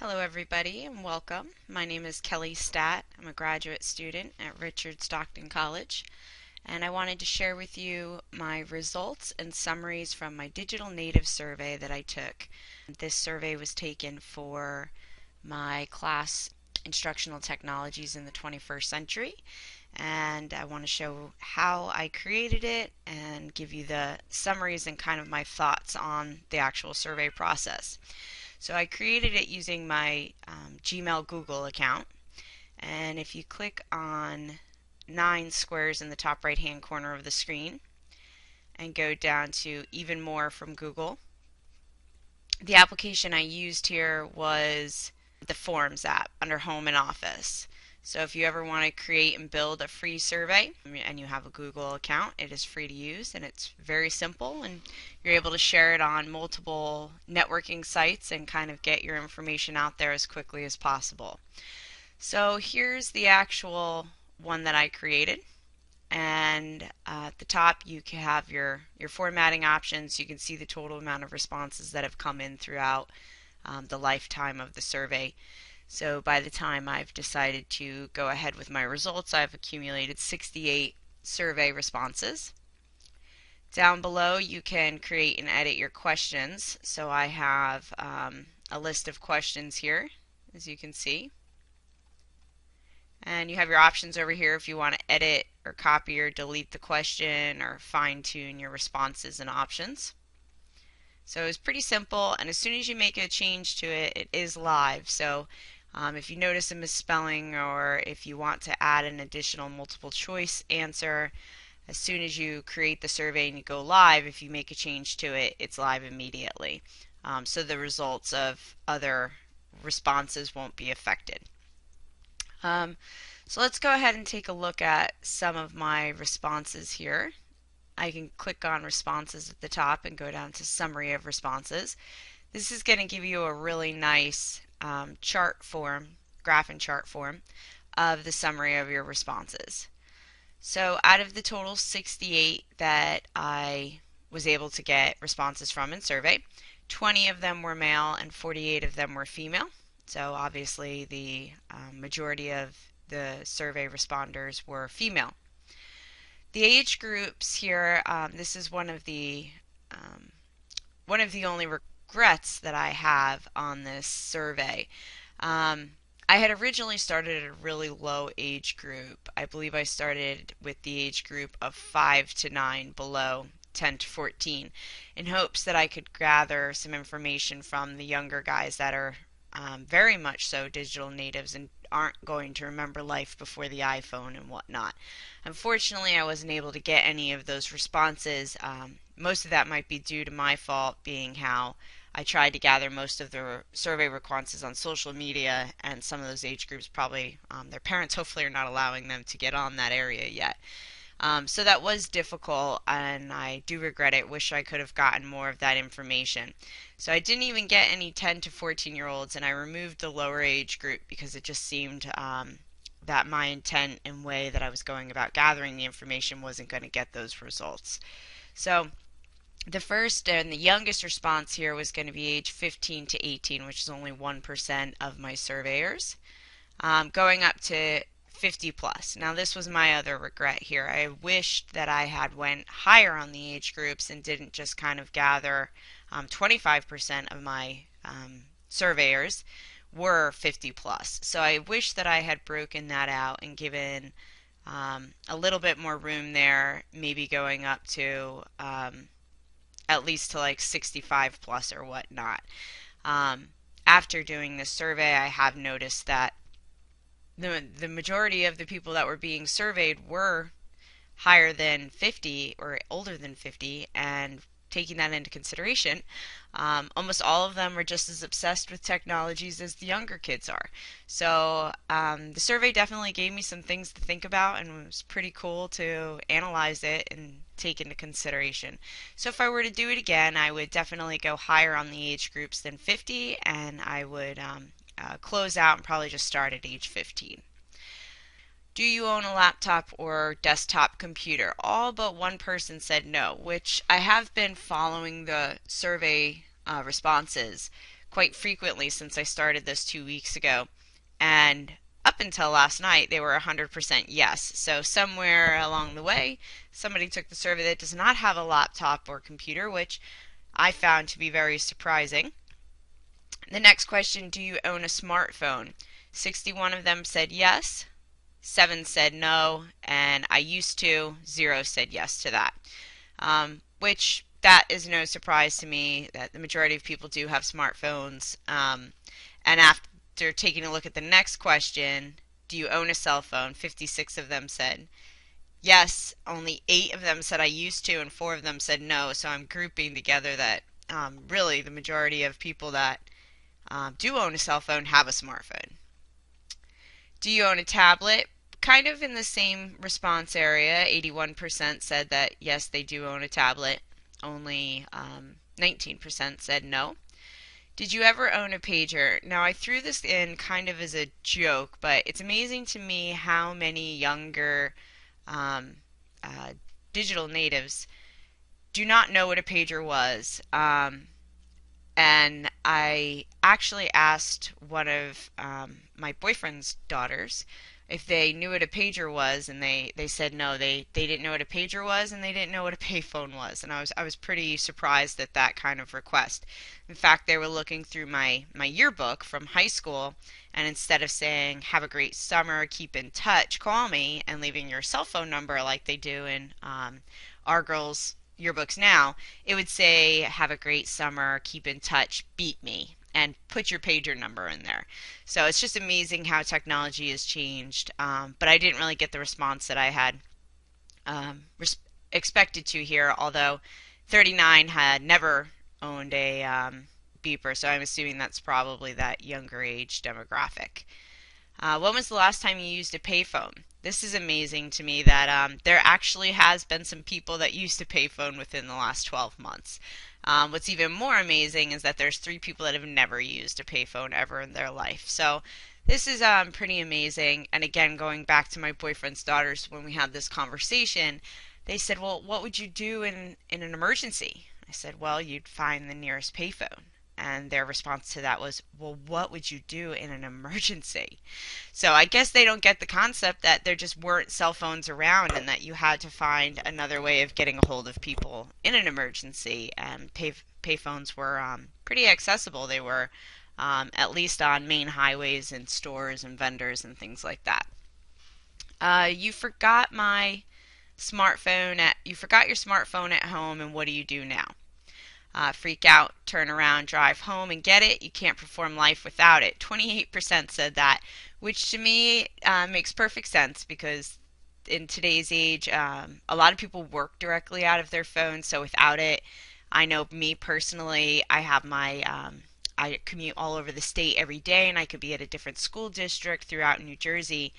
Hello everybody and welcome. My name is Kellee Statt. I'm a graduate student at Richard Stockton College, and I wanted to share with you my results and summaries from my digital native survey that I took. This survey was taken for my class Instructional Technologies in the 21st Century, and I want to show how I created it and give you the summaries and kind of my thoughts on the actual survey process. So I created it using my Gmail Google account, and if you click on 9 squares in the top right hand corner of the screen and go down to even more from Google, the application I used here was the Forms app under Home and Office. So if you ever want to create and build a free survey and you have a Google account, it is free to use and it's very simple, and you're able to share it on multiple networking sites and kind of get your information out there as quickly as possible. So here's the actual one that I created, and at the top you can have your formatting options. You can see the total amount of responses that have come in throughout the lifetime of the survey. So by the time I've decided to go ahead with my results, I've accumulated 68 survey responses. Down below you can create and edit your questions. So I have a list of questions here, as you can see. And you have your options over here if you want to edit or copy or delete the question or fine-tune your responses and options. So it's pretty simple, and as soon as you make a change to it, it is live. So if you notice a misspelling or if you want to add an additional multiple choice answer, as soon as you create the survey and you go live, if you make a change to it, it's live immediately. So the results of other responses won't be affected. So let's go ahead and take a look at some of my responses here. I can click on responses at the top and go down to summary of responses. This is going to give you a really nice chart form, graph and chart form of the summary of your responses. So out of the total 68 that I was able to get responses from in survey, 20 of them were male and 48 of them were female. So obviously the majority of the survey responders were female. The age groups here, this is one of the only regrets that I have on this survey. I had originally started at a really low age group. I believe I started with the age group of 5 to 9, below 10 to 14, in hopes that I could gather some information from the younger guys that are very much so digital natives and aren't going to remember life before the iPhone and whatnot. Unfortunately, I wasn't able to get any of those responses. Most of that might be due to my fault, being how I tried to gather most of the survey responses on social media, and some of those age groups probably, their parents hopefully are not allowing them to get on that area yet. So that was difficult, and I do regret it. Wish I could have gotten more of that information. So I didn't even get any 10 to 14-year-olds, and I removed the lower age group because it just seemed that my intent and way that I was going about gathering the information wasn't going to get those results. So the first and the youngest response here was going to be age 15 to 18, which is only 1% of my surveyors, going up to 50 plus. Now this was my other regret here. I wished that I had went higher on the age groups and didn't just kind of gather 25% of my surveyors were 50 plus. So I wish that I had broken that out and given a little bit more room there, maybe going up to at least to like 65 plus or whatnot. After doing this survey, I have noticed that the majority of the people that were being surveyed were higher than 50 or older than 50, and taking that into consideration, almost all of them are just as obsessed with technologies as the younger kids are. So the survey definitely gave me some things to think about, and it was pretty cool to analyze it and take into consideration. So if I were to do it again, I would definitely go higher on the age groups than 50, and I would close out and probably just start at age 15. Do you own a laptop or desktop computer? All but one person said no, which I have been following the survey responses quite frequently since I started this 2 weeks ago. And up until last night, they were 100% yes. So somewhere along the way, somebody took the survey that does not have a laptop or computer, which I found to be very surprising. The next question, do you own a smartphone? 61 of them said yes, 7 said no, and I used to, 0 said yes to that. Which that is no surprise to me that the majority of people do have smartphones. And after taking a look at the next question, do you own a cell phone? 56 of them said yes, only 8 of them said I used to, and 4 of them said no. So I'm grouping together that really the majority of people that do own a cell phone have a smartphone. Do you own a tablet? Kind of in the same response area. 81% said that yes, they do own a tablet. Only 19% said no. Did you ever own a pager? Now, I threw this in kind of as a joke, but it's amazing to me how many younger um, digital natives do not know what a pager was. And I actually asked one of my boyfriend's daughters if they knew what a pager was, and they said no, they didn't know what a pager was, and they didn't know what a payphone was. And I was pretty surprised at that kind of request. In fact, they were looking through my yearbook from high school, and instead of saying have a great summer, keep in touch, call me, and leaving your cell phone number like they do in our girls' yearbooks now, it would say have a great summer, keep in touch, beat me, and put your pager number in there. So it's just amazing how technology has changed. But I didn't really get the response that I had expected to here, although 39 had never owned a beeper, so I'm assuming that's probably that younger age demographic. When was the last time you used a payphone? This is amazing to me that there actually has been some people that used a payphone within the last 12 months. What's even more amazing is that there's 3 people that have never used a payphone ever in their life. So this is pretty amazing. And again, going back to my boyfriend's daughters, when we had this conversation, they said, well, what would you do in an emergency? I said, well, you'd find the nearest payphone. And their response to that was, well, what would you do in an emergency? So I guess they don't get the concept that there just weren't cell phones around and that you had to find another way of getting a hold of people in an emergency. And payphones were pretty accessible. They were at least on main highways and stores and vendors and things like that. You forgot you forgot your smartphone at home, and what do you do now? Freak out, turn around, drive home and get it. You can't perform life without it. 28% said that, which to me makes perfect sense because in today's age, a lot of people work directly out of their phone. So without it, I know me personally, I have I commute all over the state every day, and I could be at a different school district throughout New Jersey.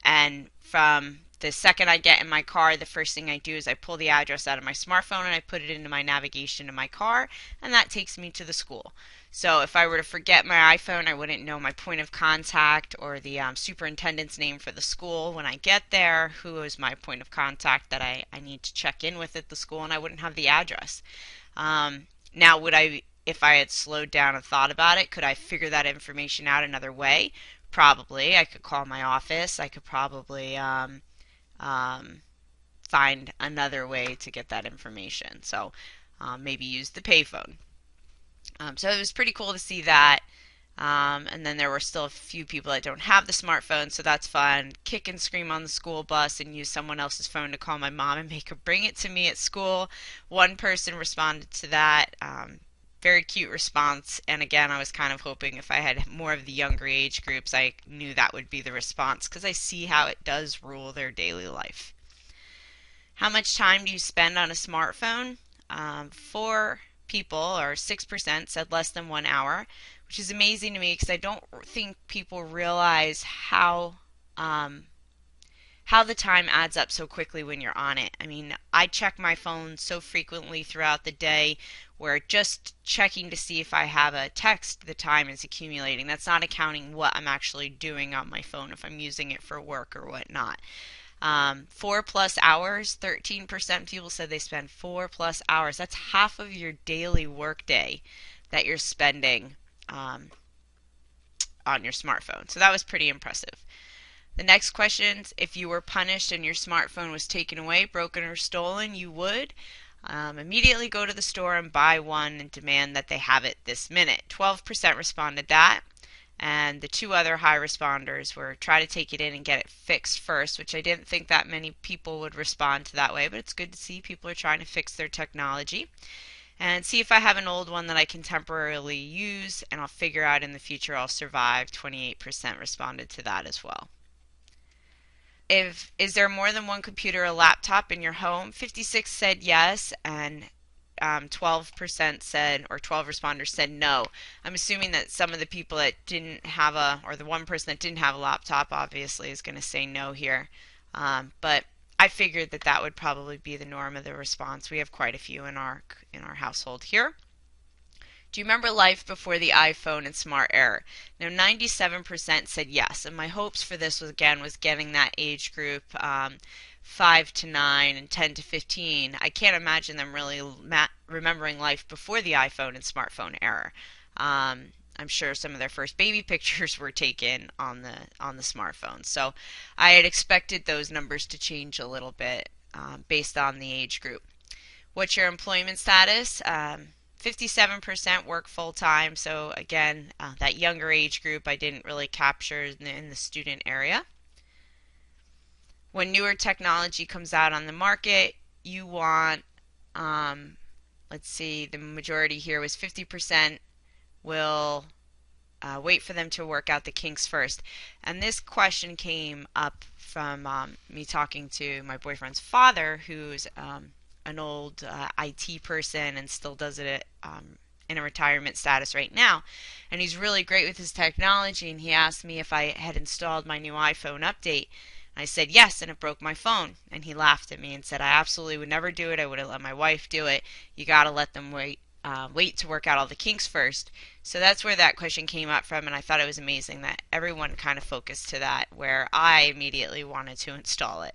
And from the second I get in my car, the first thing I do is I pull the address out of my smartphone and I put it into my navigation in my car, and that takes me to the school. So if I were to forget my iPhone, I wouldn't know my point of contact or the superintendent's name for the school when I get there, who is my point of contact that I need to check in with at the school, and I wouldn't have the address. Now, if I had slowed down and thought about it, could I figure that information out another way? Probably. I could call my office. I could probably find another way to get that information. So maybe use the payphone. So it was pretty cool to see that. And then there were still a few people that don't have the smartphone, so that's fun. Kick and scream on the school bus and use someone else's phone to call my mom and make her bring it to me at school. One person responded to that. Very cute response, and again, I was kind of hoping if I had more of the younger age groups, I knew that would be the response because I see how it does rule their daily life. How much time do you spend on a smartphone? 4 people, or 6%, said less than 1 hour, which is amazing to me because I don't think people realize how the time adds up so quickly when you're on it. I mean, I check my phone so frequently throughout the day where just checking to see if I have a text, the time is accumulating. That's not accounting what I'm actually doing on my phone, if I'm using it for work or whatnot. 4+ hours, 13% of people said they spend 4+ hours. That's half of your daily work day that you're spending um, on your smartphone. So that was pretty impressive. The next question, if you were punished and your smartphone was taken away, broken, or stolen, you would immediately go to the store and buy one and demand that they have it this minute. 12% responded that. And the two other high responders were try to take it in and get it fixed first, which I didn't think that many people would respond to that way, but it's good to see people are trying to fix their technology. And see if I have an old one that I can temporarily use and I'll figure out in the future I'll survive. 28% responded to that as well. Is there more than one computer or laptop in your home? 56 said yes, and 12% said, or 12 responders said no. I'm assuming that some of the people that didn't have or the one person that didn't have a laptop obviously is going to say no here. But I figured that that would probably be the norm of the response. We have quite a few in our household here. Do you remember life before the iPhone and smart era? Now 97% said yes, and my hopes for this was getting that age group 5 to 9 and 10 to 15. I can't imagine them really remembering life before the iPhone and smartphone era. I'm sure some of their first baby pictures were taken on the smartphone. So I had expected those numbers to change a little bit based on the age group. What's your employment status? 57% work full-time, so again, that younger age group I didn't really capture in the student area. When newer technology comes out on the market, you want, let's see, the majority here was 50% will wait for them to work out the kinks first. And this question came up from me talking to my boyfriend's father, who's an old IT person and still does it in a retirement status right now. And he's really great with his technology, and he asked me if I had installed my new iPhone update. I said yes, and it broke my phone. And he laughed at me and said I absolutely would never do it. I wouldn't let my wife do it. You got to let them wait to work out all the kinks first. So that's where that question came up from, and I thought it was amazing that everyone kind of focused to that, where I immediately wanted to install it.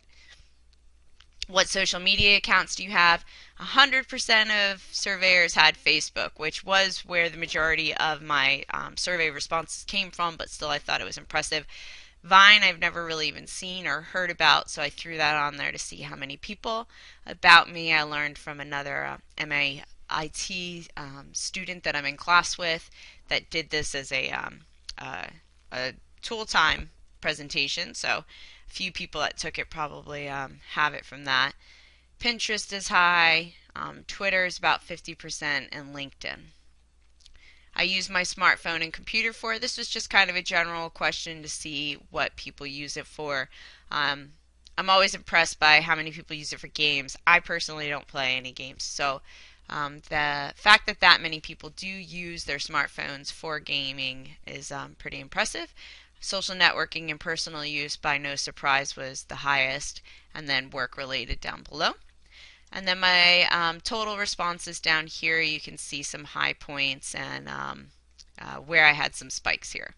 What social media accounts do you have? 100% of surveyors had Facebook, which was where the majority of my survey responses came from, but still I thought it was impressive. Vine I've never really even seen or heard about, so I threw that on there to see how many people. About me, I learned from another MA IT student that I'm in class with that did this as a tool time presentation, so a few people that took it probably have it from that. Pinterest is high, Twitter is about 50%, and LinkedIn. I use my smartphone and computer for. This was just kind of a general question to see what people use it for. I'm always impressed by how many people use it for games. I personally don't play any games, so the fact that that many people do use their smartphones for gaming is pretty impressive. Social networking and personal use, by no surprise, was the highest, and then work related down below. And then my total responses down here, you can see some high points and where I had some spikes here.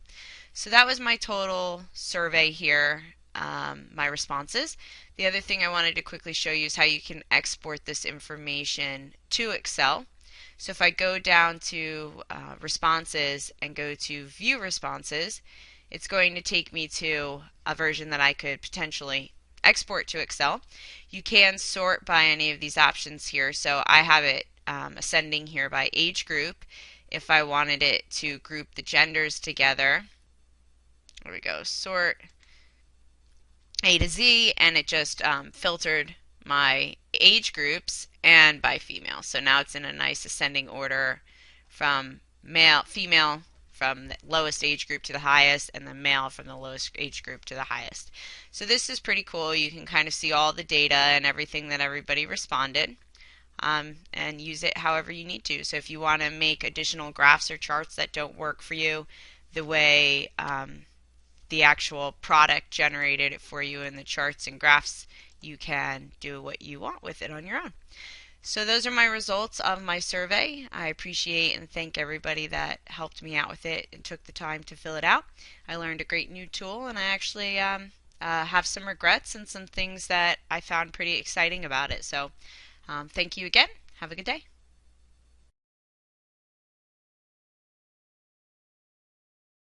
So that was my total survey here, my responses. The other thing I wanted to quickly show you is how you can export this information to Excel. So if I go down to responses and go to view responses, it's going to take me to a version that I could potentially export to Excel. You can sort by any of these options here, so I have it ascending here by age group. If I wanted it to group the genders together, there we go, sort A to Z, and it just filtered my age groups and by female. So now it's in a nice ascending order from female from the lowest age group to the highest, and the male from the lowest age group to the highest. So this is pretty cool. You can kind of see all the data and everything that everybody responded, and use it however you need to. So if you want to make additional graphs or charts that don't work for you the way the actual product generated it for you in the charts and graphs, you can do what you want with it on your own. So those are my results of my survey. I appreciate and thank everybody that helped me out with it and took the time to fill it out. I learned a great new tool, and I actually have some regrets and some things that I found pretty exciting about it. So thank you again. Have a good day.